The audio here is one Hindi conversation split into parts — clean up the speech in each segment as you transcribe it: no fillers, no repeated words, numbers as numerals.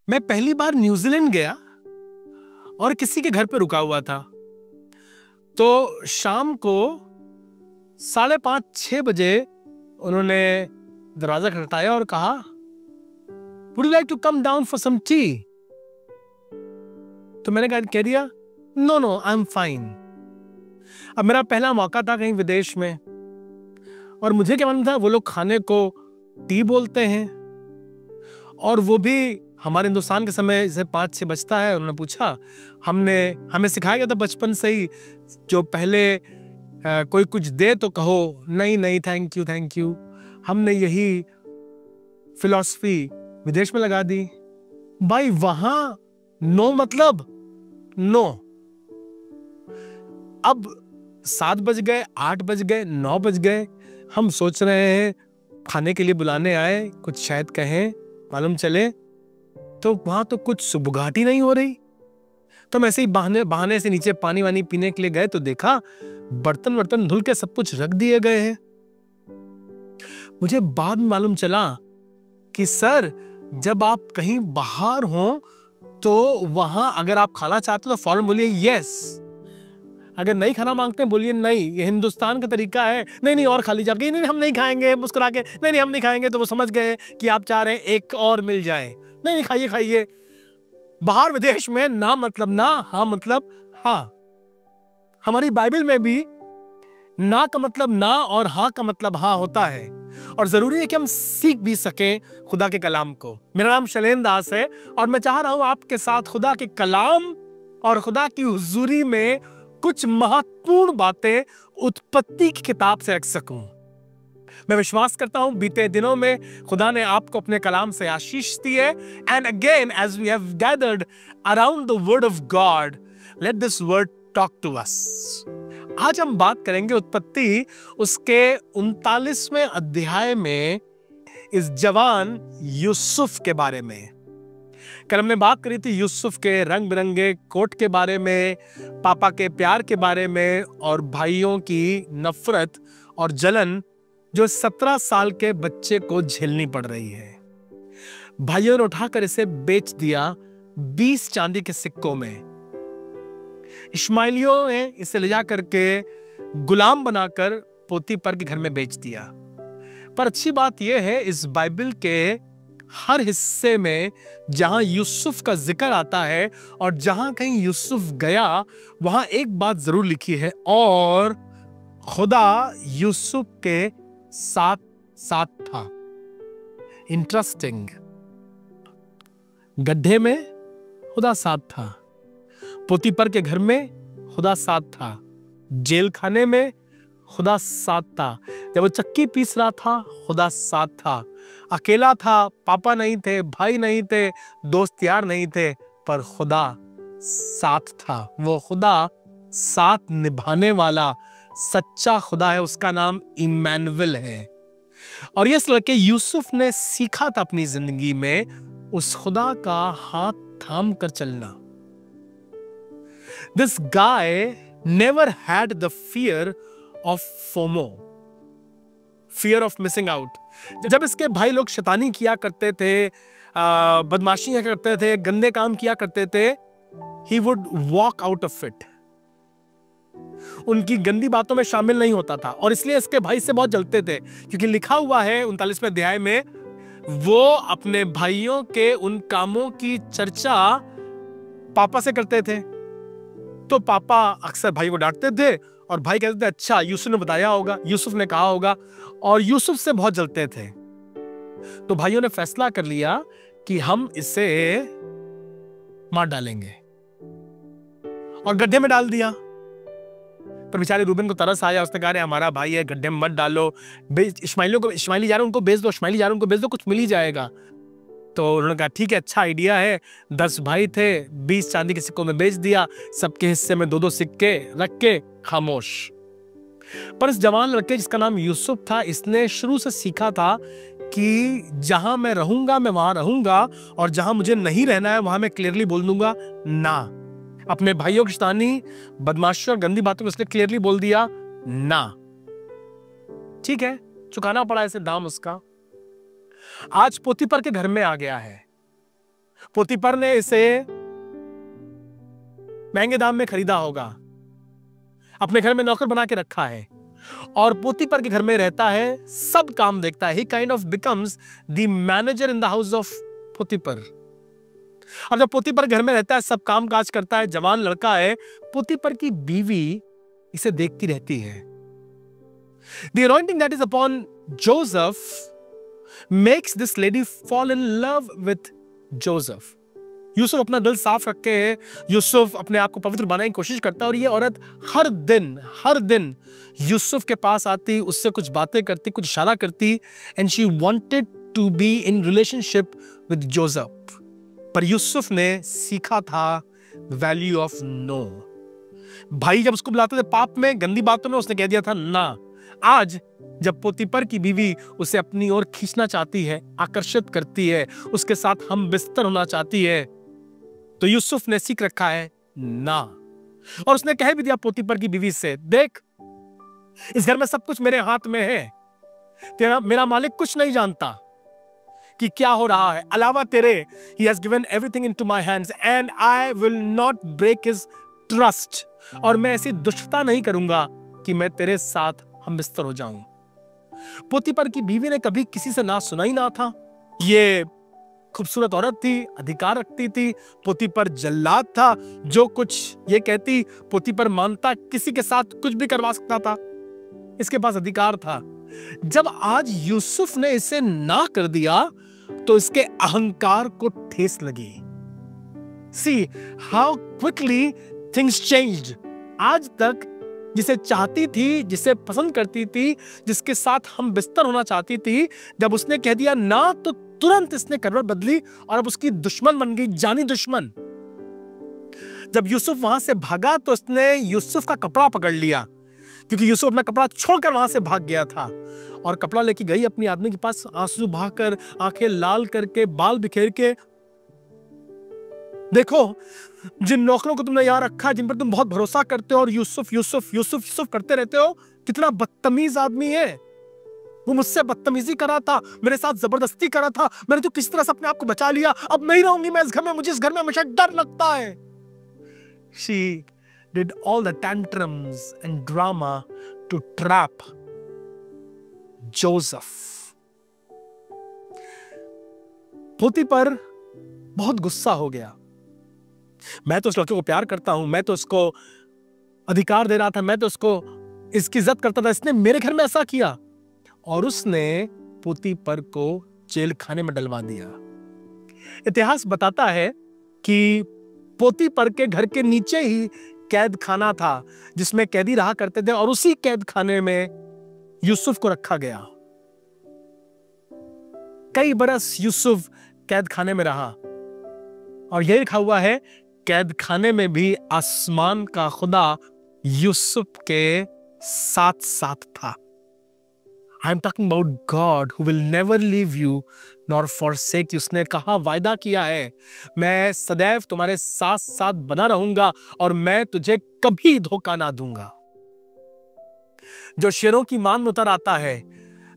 मैं पहली बार न्यूजीलैंड गया और किसी के घर पे रुका हुआ था। तो शाम को 5:30-6 बजे उन्होंने दरवाजा खटखटाया और कहा, would you like to come down for some tea? तो मैंने कह दिया, no no I am fine. अब मेरा पहला मौका था कहीं विदेश में, और मुझे क्या मालूम था वो लोग खाने को टी बोलते हैं, और वो भी हमारे हिंदुस्तान के समय जैसे 5-6 बजता है। उन्होंने पूछा, हमें सिखाया गया था बचपन से ही, जो पहले कोई कुछ दे तो कहो नहीं नहीं थैंक यू। हमने यही फिलॉसफी विदेश में लगा दी। भाई वहां नो मतलब नो। अब 7 बज गए, 8 बज गए, 9 बज गए, हम सोच रहे हैं खाने के लिए बुलाने आए, कुछ शायद कहें, मालूम चले, तो वहां तो कुछ सुबुगाहट ही नहीं हो रही। तो हम ऐसे ही बहाने से नीचे पानी वानी पीने के लिए गए तो देखा बर्तन धुल के सब कुछ रख दिए गए हैं। मुझे बाद में मालूम चला कि सर, जब आप कहीं बाहर हो तो वहां अगर आप खाना चाहते हो तो फौरन बोलिए यस, अगर नहीं खाना मांगते हैं बोलिए नहीं, ये हिंदुस्तान का तरीका है। नहीं और खा लीजिए, नहीं हम नहीं खाएंगे, मुस्कुरा के नहीं हम नहीं खाएंगे, तो वो समझ गए कि आप चाह रहे हैं एक और मिल जाए। नहीं खाइए। बाहर विदेश में ना मतलब ना, हाँ मतलब हाँ। हमारी बाइबल में भी ना का मतलब ना और हाँ का मतलब हाँ होता है, और जरूरी है कि हम सीख भी सकें खुदा के कलाम को। मेरा नाम शैलेंद्र दास है और मैं चाह रहा हूं आपके साथ खुदा के कलाम और खुदा की हुजूरी में कुछ महत्वपूर्ण बातें उत्पत्ति की किताब से रख सकूं। मैं विश्वास करता हूं बीते दिनों में खुदा ने आपको अपने कलाम से आशीष दी है। And again as we have gathered around the word of God, let this word talk to us. आज हम बात करेंगे उत्पत्ति उसके 39वें अध्याय में इस जवान यूसुफ के बारे में। कल हमने बात करी थी यूसुफ के रंग बिरंगे कोट के बारे में, पापा के प्यार के बारे में, और भाइयों की नफरत और जलन जो 17 साल के बच्चे को झेलनी पड़ रही है। भाइयों ने उठाकर इसे बेच दिया 20 चांदी के सिक्कों में। इश्माइलियों ने इसे ले जाकर के गुलाम बनाकर पोतीपर के घर में बेच दिया। पर अच्छी बात यह है, इस बाइबल के हर हिस्से में जहां यूसुफ का जिक्र आता है और जहां कहीं यूसुफ गया, वहां एक बात जरूर लिखी है, और खुदा यूसुफ के साथ था। इंटरेस्टिंग। गड्ढे में खुदा साथ था, पोतीपर के घर में खुदा साथ था, जेल खाने में खुदा साथ था, जब वो चक्की पीस रहा था खुदा साथ था, अकेला था, पापा नहीं थे, भाई नहीं थे, दोस्त यार नहीं थे, पर खुदा साथ था। वो खुदा साथ निभाने वाला सच्चा खुदा है, उसका नाम इम्मानुएल है। और ये लड़के यूसुफ ने सीखा था अपनी जिंदगी में उस खुदा का हाथ थाम कर चलना। This guy never had the fear of FOMO, fear of missing out. जब इसके भाई लोग शैतानी किया करते थे, बदमाशियां करते थे, गंदे काम किया करते थे, he would walk out of it. उनकी गंदी बातों में शामिल नहीं होता था, और इसलिए इसके भाई से बहुत जलते थे, क्योंकि लिखा हुआ है 39वें अध्याय में, वो अपने भाइयों के उन कामों की चर्चा पापा से करते थे। तो पापा अक्सर भाई को डांटते थे और भाई कहते थे अच्छा यूसुफ ने बताया होगा, यूसुफ ने कहा होगा, और यूसुफ से बहुत जलते थे। तो भाइयों ने फैसला कर लिया कि हम इसे मार डालेंगे, और गड्ढे में डाल दिया। पर बेचारे रूबेन को तरस आया, उसने कहा हमारा भाई है, गड्ढे में मत डालो, इश्माइली जा रहे उनको बेच दो, इश्माइली जा रहे उनको बेच दो, कुछ मिल ही जाएगा। तो उन्होंने कहा ठीक है, अच्छा आइडिया है। 10 भाई थे, 20 चांदी के सिक्कों में बेच दिया, सबके हिस्से में 2-2 सिक्के रख के खामोश। पर इस जवान लड़के जिसका नाम यूसुफ था, इसने शुरू से सीखा था कि जहां मैं रहूंगा मैं वहां रहूंगा, और जहां मुझे नहीं रहना है वहां मैं क्लियरली बोल दूंगा ना। अपने भाइयों की शैतानी, बदमाशी और गंदी बातों को इसने क्लियरली बोल दिया ना। ठीक है, चुकाना पड़ा इसे दाम उसका। आज पोतीपर के घर में आ गया है, पोतीपर ने इसे महंगे दाम में खरीदा होगा, अपने घर में नौकर बना के रखा है और पोतीपर के घर में रहता है, सब काम देखता है। He kind of becomes the manager in the house of Potiphar. और जब पोतीपर घर में रहता है, सब काम काज करता है, जवान लड़का है, पोतीपर की बीवी इसे देखती रहती है। The anointing that is upon Joseph makes this lady fall in love with Joseph. Yusuf अपना दिल साफ रख के यूसुफ अपने आप को पवित्र बनाने की कोशिश करता है और ये औरत हर दिन यूसुफ के पास आती, उससे कुछ बातें करती, कुछ इशारा करती, and she wanted to be in relationship with Joseph. पर यूसुफ ने सीखा था वैल्यू ऑफ नो। भाई जब उसको बुलाते थे पाप में, गंदी बातों में, उसने कह दिया था ना। आज जब पोतीपर की बीवी उसे अपनी ओर खींचना चाहती है, आकर्षित करती है, उसके साथ हम बिस्तर होना चाहती है, तो यूसुफ ने सीख रखा है ना। और उसने कह भी दिया पोतीपर की बीवी से, देख इस घर में सब कुछ मेरे हाथ में है, तेरा मेरा मालिक कुछ नहीं जानता कि क्या हो रहा है अलावा तेरे। He has given everything into my hands and I will not break his trust। और मैं ऐसी दुष्टता नहीं करूंगा कि मैं तेरे साथ हम बिस्तर हो जाऊं। पोतीपर की बीवी ने कभी किसी से ना सुना ही ना था। ये खूबसूरत औरत थी, अधिकार रखती थी, पोतीपर जल्लाद था, जो कुछ ये कहती पोतीपर मानता, किसी के साथ कुछ भी करवा सकता था, इसके पास अधिकार था। जब आज यूसुफ ने इसे ना कर दिया तो इसके अहंकार को ठेस लगी। See how quickly things changed। आज तक जिसे चाहती थी, जिसे पसंद करती थी, जिसके साथ हम बिस्तर होना चाहती थी, जब उसने कह दिया ना तो तुरंत इसने करवट बदली और अब उसकी दुश्मन बन गई, जानी दुश्मन। जब यूसुफ वहां से भागा तो उसने यूसुफ का कपड़ा पकड़ लिया, क्योंकि यूसुफ अपना कपड़ा छोड़कर वहां से भाग गया था, और कपड़ा लेके गई अपनी आदमी के पास, आंसू बहाकर, आंखें लाल करके, बाल बिखेर के, देखो जिन नौकरों को तुमने यहां रखा है, जिन पर तुम बहुत भरोसा करते हो, और यूसुफ यूसुफ यूसुफ यूसुफ करते रहते हो, कितना बदतमीज आदमी है। वो मुझसे बदतमीजी करा था, मेरे साथ जबरदस्ती करा था, मैंने तो किस तरह से अपने आप को बचा लिया, अब नहीं रहूंगी मैं इस घर में, मुझे इस घर में हमेशा डर लगता है। She did all the tantrums and drama to trap Joseph। पोतीपर बहुत गुस्सा हो गया। मैं तो उस लड़के को प्यार करता हूं, मैं तो उसको अधिकार दे रहा था, मैं तो उसको इसकी इज्जत करता था, इसने मेरे घर में ऐसा किया, और उसने पोतीपर को जेल खाने में डलवा दिया। इतिहास बताता है कि पोतीपर के घर के नीचे ही कैद खाना था जिसमें कैदी रहा करते थे, और उसी कैद खाने में यूसुफ को रखा गया। कई बरस यूसुफ कैद खाने में रहा, और यह लिखा हुआ है कैद खाने में भी आसमान का खुदा यूसुफ के साथ साथ था। I am talking about God who will never leave you nor forsake you। उसने कहा, वायदा किया है, मैं सदैव तुम्हारे साथ साथ बना रहूंगा और मैं तुझे कभी धोखा ना दूंगा। जो शेरों की मान में उतर आता है,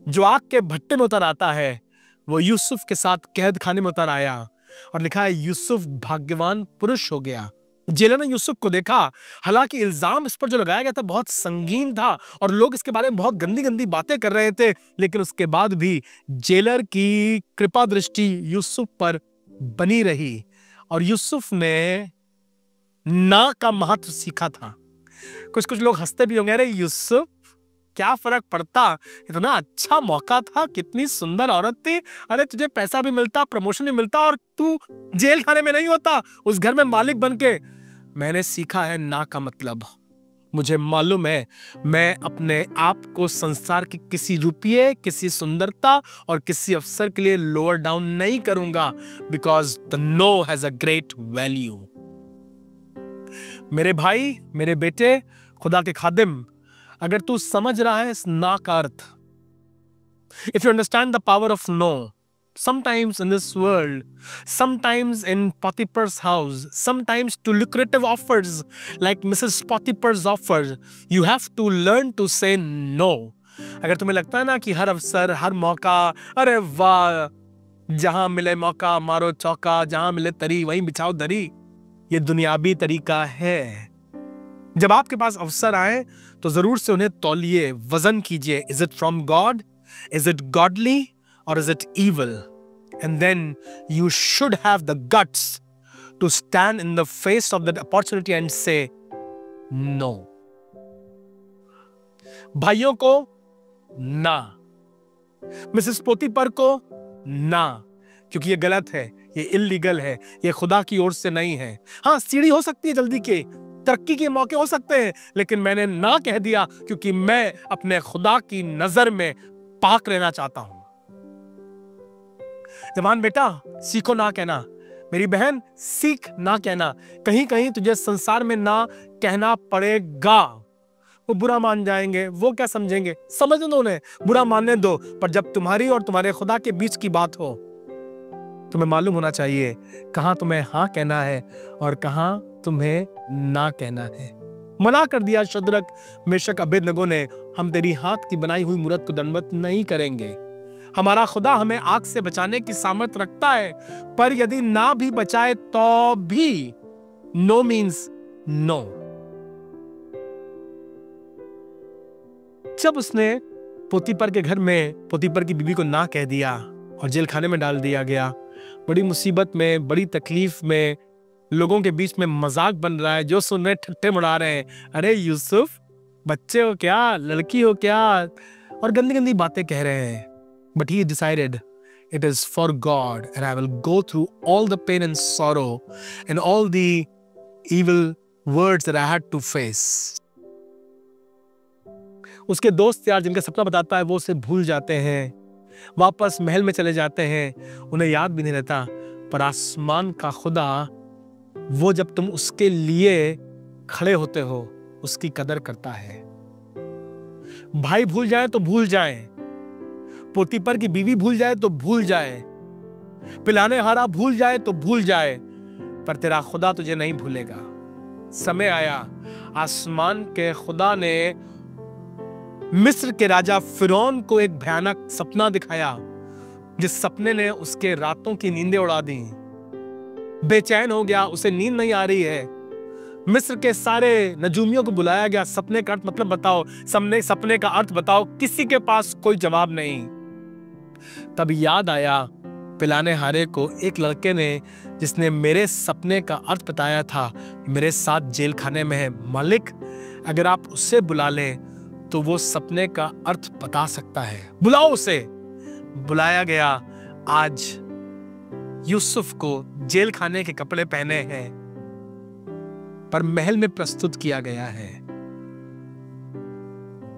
जो आग के भट्टे में उतर आता है, वो यूसुफ के साथ कैद खाने में उतर आया, और लिखा है यूसुफ भाग्यवान पुरुष हो गया। जेलर ने यूसुफ को देखा, हालांकि इल्जाम इस पर जो लगाया गया था बहुत संगीन था और लोग इसके बारे में बहुत गंदी गंदी बातें कर रहे थे, लेकिन उसके बाद भी जेलर की कृपा दृष्टि यूसुफ पर बनी रही, और यूसुफ ने ना का महत्व सीखा था। कुछ कुछ लोग हंसते भी होंगे, अरे यूसुफ क्या फर्क पड़ता, इतना अच्छा मौका था, कितनी सुंदर औरत थी, अरे तुझे पैसा भी मिलता, प्रमोशन भी मिलता, और तू जेल खाने में नहीं होता, उस घर में मालिक बन के। मैंने सीखा है ना का मतलब। मुझे मालूम है मैं अपने आप को संसार के किसी रुपये, किसी सुंदरता और किसी अवसर के लिए लोअर डाउन नहीं करूंगा, because the no has a great value. मेरे भाई, मेरे बेटे, खुदा के खादिम, अगर तू समझ रहा है इस ना का अर्थ, if you understand the power of no, sometimes in this world, sometimes in Potiphar's house, sometimes to lucrative offers like Mrs. Potiphar's offer, you have to learn to say no। अगर तुम्हें लगता है ना कि हर अवसर, हर मौका, अरे वाह जहां मिले मौका मारो चौका, जहां मिले तरी वहीं बिछाओ दरी, ये दुनियावी तरीका है। जब आपके पास अवसर आए तो जरूर से उन्हें तौलिए, वजन कीजिए। Is it from God, is it godly or is it evil? And then you should have the guts to stand in the face of that opportunity and say no. भाइयों को ना, मिसेस पोतीपर को ना, क्योंकि ये गलत है, ये इल्लीगल है, ये खुदा की ओर से नहीं है। हाँ, सीढ़ी हो सकती है जल्दी के, तरक्की के मौके हो सकते हैं, लेकिन मैंने ना कह दिया क्योंकि मैं अपने खुदा की नजर में पाक रहना चाहता हूं। जवान बेटा, सीखो ना कहना। मेरी बहन, सीख ना कहना। कहीं कहीं तुझे संसार में ना कहना पड़ेगा। वो बुरा मान जाएंगे, वो क्या समझेंगे, समझ दो उन्हें, बुरा मानने दो। पर जब तुम्हारी और तुम्हारे खुदा के बीच की बात हो, तुम्हें मालूम होना चाहिए कहां तुम्हें हाँ कहना है और कहां तुम्हें ना कहना है। मना कर दिया शद्रक, मेशक, अबेदनगो ने, हम तेरी हाथ की बनाई हुई मूरत को दंडवत नहीं करेंगे। हमारा खुदा हमें आग से बचाने की सामर्थ रखता है, पर यदि ना भी बचाए तो भी नो मीन्स नो। जब उसने पोतीपर के घर में पोतीपर की बीवी को ना कह दिया और जेल खाने में डाल दिया गया, बड़ी मुसीबत में, बड़ी तकलीफ में, लोगों के बीच में मजाक बन रहा है, जो सुन रहे ठट्टे उड़ा रहे हैं, अरे यूसुफ बच्चे हो क्या, लड़की हो क्या, और गंदी गंदी बातें कह रहे हैं। But he decided it is for God and I will go through all the pain and sorrow and all the evil words that I had to face. उसके दोस्त यार जिनका सपना बताता है वो उसे भूल जाते हैं, वापस महल में चले जाते हैं, उन्हें याद भी नहीं रहता। पर आसमान का खुदा, वो जब तुम उसके लिए खड़े होते हो उसकी कदर करता है। भाई भूल जाए तो भूल जाए, पोतीपर की बीवी भूल जाए तो भूल जाए, पिलाने हारा भूल जाए तो भूल जाए, पर तेरा खुदा तुझे नहीं भूलेगा। समय आया, आसमान के खुदा ने मिस्र के राजा फिरौन को एक भयानक सपना दिखाया, जिस सपने ने उसके रातों की नींदें उड़ा दी। बेचैन हो गया, उसे नींद नहीं आ रही है। मिस्र के सारे नजूमियों को बुलाया गया, सपने का अर्थ मतलब बताओ, सपने का अर्थ बताओ, किसी के पास कोई जवाब नहीं। तब याद आया पिलाने हारे को, एक लड़के ने जिसने मेरे सपने का अर्थ बताया था, मेरे साथ जेल खाने में है। मालिक, अगर आप उससे बुला लें तो वो सपने का अर्थ बता सकता है, बुलाओ उसे। बुलाया गया। आज यूसुफ को जेल खाने के कपड़े पहने हैं, पर महल में प्रस्तुत किया गया है।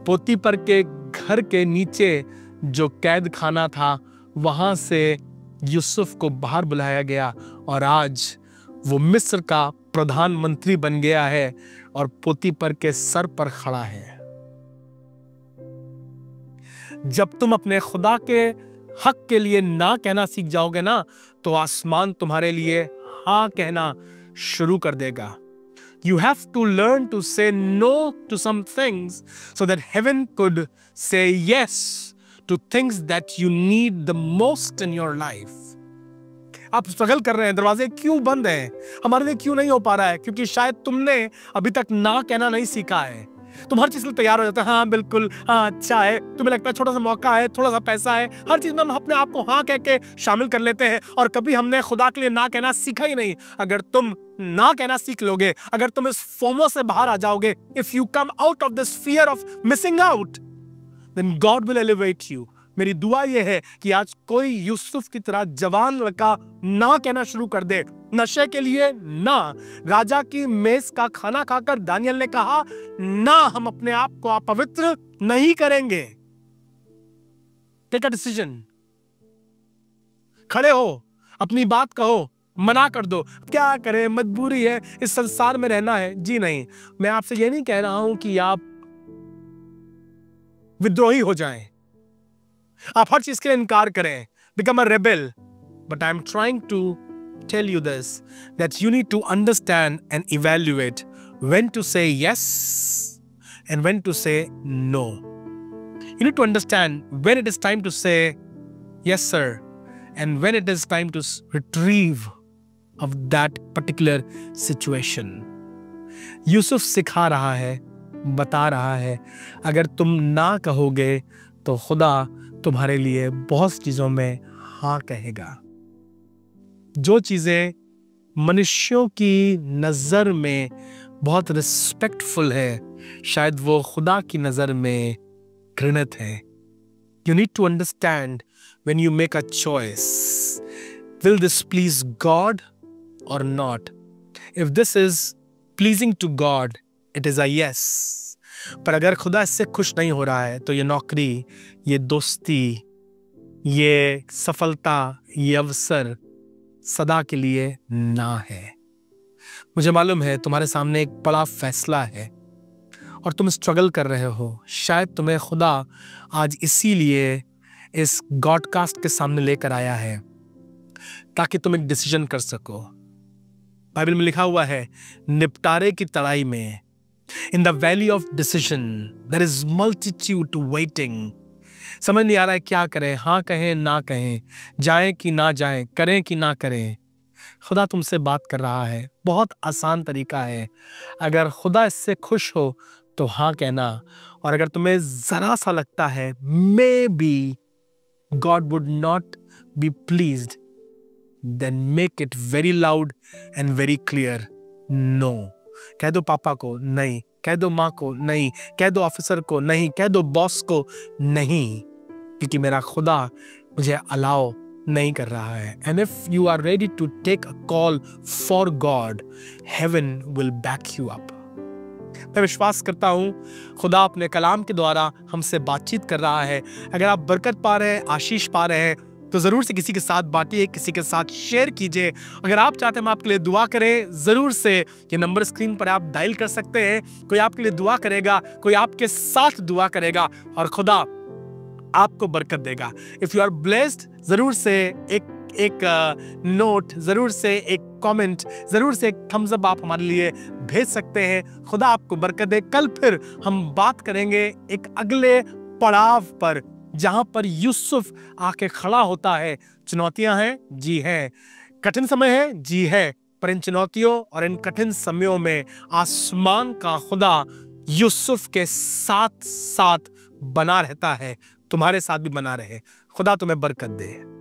पोतीपर के घर के नीचे जो कैद खाना था, वहां से यूसुफ को बाहर बुलाया गया और आज वो मिस्र का प्रधानमंत्री बन गया है और पोतीपर के सर पर खड़ा है। जब तुम अपने खुदा के हक के लिए ना कहना सीख जाओगे ना, तो आसमान तुम्हारे लिए हाँ कहना शुरू कर देगा। You have to learn to say no to some things so that heaven could say yes to things that you need the most in your life. आप स्ट्रगल कर रहे हैं, दरवाजे क्यों बंद हैं, हमारे लिए क्यों नहीं हो पा रहा है? क्योंकि शायद तुमने अभी तक ना कहना नहीं सीखा है। तुम हर चीज के लिए तैयार हो जाते हैं, हाँ बिल्कुल, हाँ अच्छा है, तुम्हें लगता है छोटा सा मौका है, थोड़ा सा पैसा है, हर चीज में हम अपने आप को हाँ कह के शामिल कर लेते हैं और कभी हमने खुदा के लिए ना कहना सीखा ही नहीं। अगर तुम ना कहना सीख लोगे, अगर तुम इस फोमो से बाहर आ जाओगे, if you come out of this fear of missing out, then God will elevate you. मेरी दुआ यह है कि आज कोई यूसुफ की तरह जवान लड़का ना कहना शुरू कर दे। नशे के लिए ना, राजा की मेज का खाना खाकर दानियल ने कहा ना, हम अपने आप को अपवित्र नहीं करेंगे। टेक अ डिसीजन, खड़े हो, अपनी बात कहो, मना कर दो। क्या करें, मजबूरी है, इस संसार में रहना है। जी नहीं, मैं आपसे ये नहीं कह रहा हूं कि आप विद्रोही हो जाएं, आप हर चीज के लिए इनकार करें, become a rebel, but I'm trying to tell you this, that you need to understand and evaluate when to say yes and when to say no. You need to understand when it is time to say yes sir and when it is time to retrieve of that particular situation. Yusuf सिखा रहा है, बता रहा है, अगर तुम ना कहोगे तो खुदा तुम्हारे लिए बहुत चीजों में हाँ कहेगा। जो चीजें मनुष्यों की नजर में बहुत रिस्पेक्टफुल है, शायद वो खुदा की नजर में घृणित है। You need to understand when you make a choice, will this please God or not? If this is pleasing to God, it is a yes. पर अगर खुदा इससे खुश नहीं हो रहा है तो ये नौकरी, ये दोस्ती, ये सफलता, ये अवसर सदा के लिए ना है। मुझे मालूम है तुम्हारे सामने एक बड़ा फैसला है और तुम स्ट्रगल कर रहे हो। शायद तुम्हें खुदा आज इसीलिए इस गॉडकास्ट के सामने लेकर आया है ताकि तुम एक डिसीजन कर सको। बाइबल में लिखा हुआ है, निपटारे की तराई में, in the valley of decision there is multitude waiting. समझ नहीं आ रहा है क्या करें, हाँ कहें ना कहें, जाएं कि ना जाएं, करें कि ना करें। खुदा तुमसे बात कर रहा है, बहुत आसान तरीका है। अगर खुदा इससे खुश हो तो हाँ कहना, और अगर तुम्हें जरा सा लगता है maybe God would not be pleased, then make it very loud and very clear, no. कह दो पापा को नहीं, कह दो माँ को नहीं, कह दो ऑफिसर को नहीं, कह दो बॉस को नहीं, क्योंकि मेरा खुदा मुझे अलाउ नहीं कर रहा है। And if you are ready to take a call for God, heaven will back you up. मैं विश्वास करता हूँ खुदा अपने कलाम के द्वारा हमसे बातचीत कर रहा है। अगर आप बरकत पा रहे हैं, आशीष पा रहे हैं, तो जरूर से किसी के साथ बांटिए, किसी के साथ शेयर कीजिए। अगर आप चाहते हैं हम आपके लिए दुआ करें, जरूर से ये नंबर स्क्रीन पर आप डायल कर सकते हैं। कोई आपके लिए दुआ करेगा, कोई आपके साथ दुआ करेगा और खुदा आपको बरकत देगा। इफ यू आर ब्लेस्ड, जरूर से एक नोट, जरूर से एक कमेंट, जरूर से एक थम्स अप आप हमारे लिए भेज सकते हैं। खुदा आपको बरकत दे। कल फिर हम बात करेंगे एक अगले पड़ाव पर, जहां पर यूसुफ आके खड़ा होता है। चुनौतियां हैं, जी हैं, कठिन समय है, जी है, पर इन चुनौतियों और इन कठिन समयों में आसमान का खुदा यूसुफ के साथ साथ बना रहता है। तुम्हारे साथ भी बना रहे। खुदा तुम्हें बरकत दे।